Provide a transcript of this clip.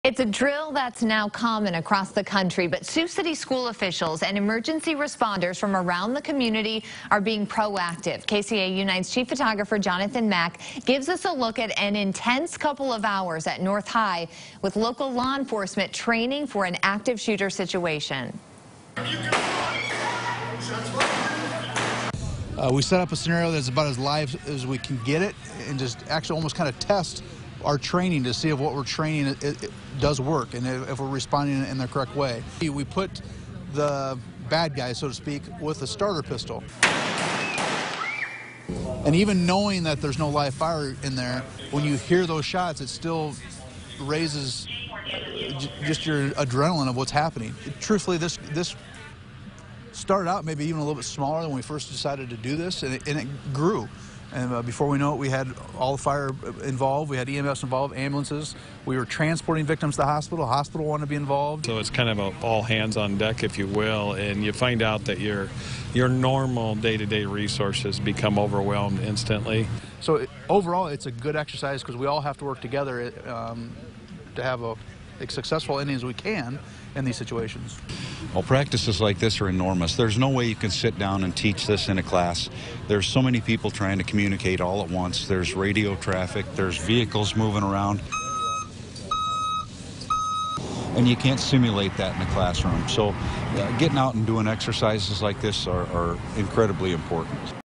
It's a drill that's now common across the country, but Sioux City school officials and emergency responders from around the community are being proactive. KCAU-9's chief photographer Jonathan Mack gives us a look at an intense couple of hours at North High with local law enforcement training for an active shooter situation. We set up a scenario that's about as live as we can get it and just actually almost kind of test our training to see if what we're training it does work and if we're responding in the correct way. We put the bad guy, so to speak, with a starter pistol. And even knowing that there's no live fire in there, when you hear those shots, it still raises just your adrenaline of what's happening. Truthfully, this started out maybe even a little bit smaller than when we first decided to do this, and it grew. And before we know it, we had all the fire involved. We had EMS involved, ambulances. We were transporting victims to the hospital. The hospital wanted to be involved. So it's kind of all hands on deck, if you will, and you find out that your normal day-to-day resources become overwhelmed instantly. So overall, it's a good exercise because we all have to work together to have a successful ending as we can in these situations. Well, practices like this are enormous. There's no way you can sit down and teach this in a class. There's so many people trying to communicate all at once. There's radio traffic, there's vehicles moving around. And you can't simulate that in a classroom. So getting out and doing exercises like this are incredibly important.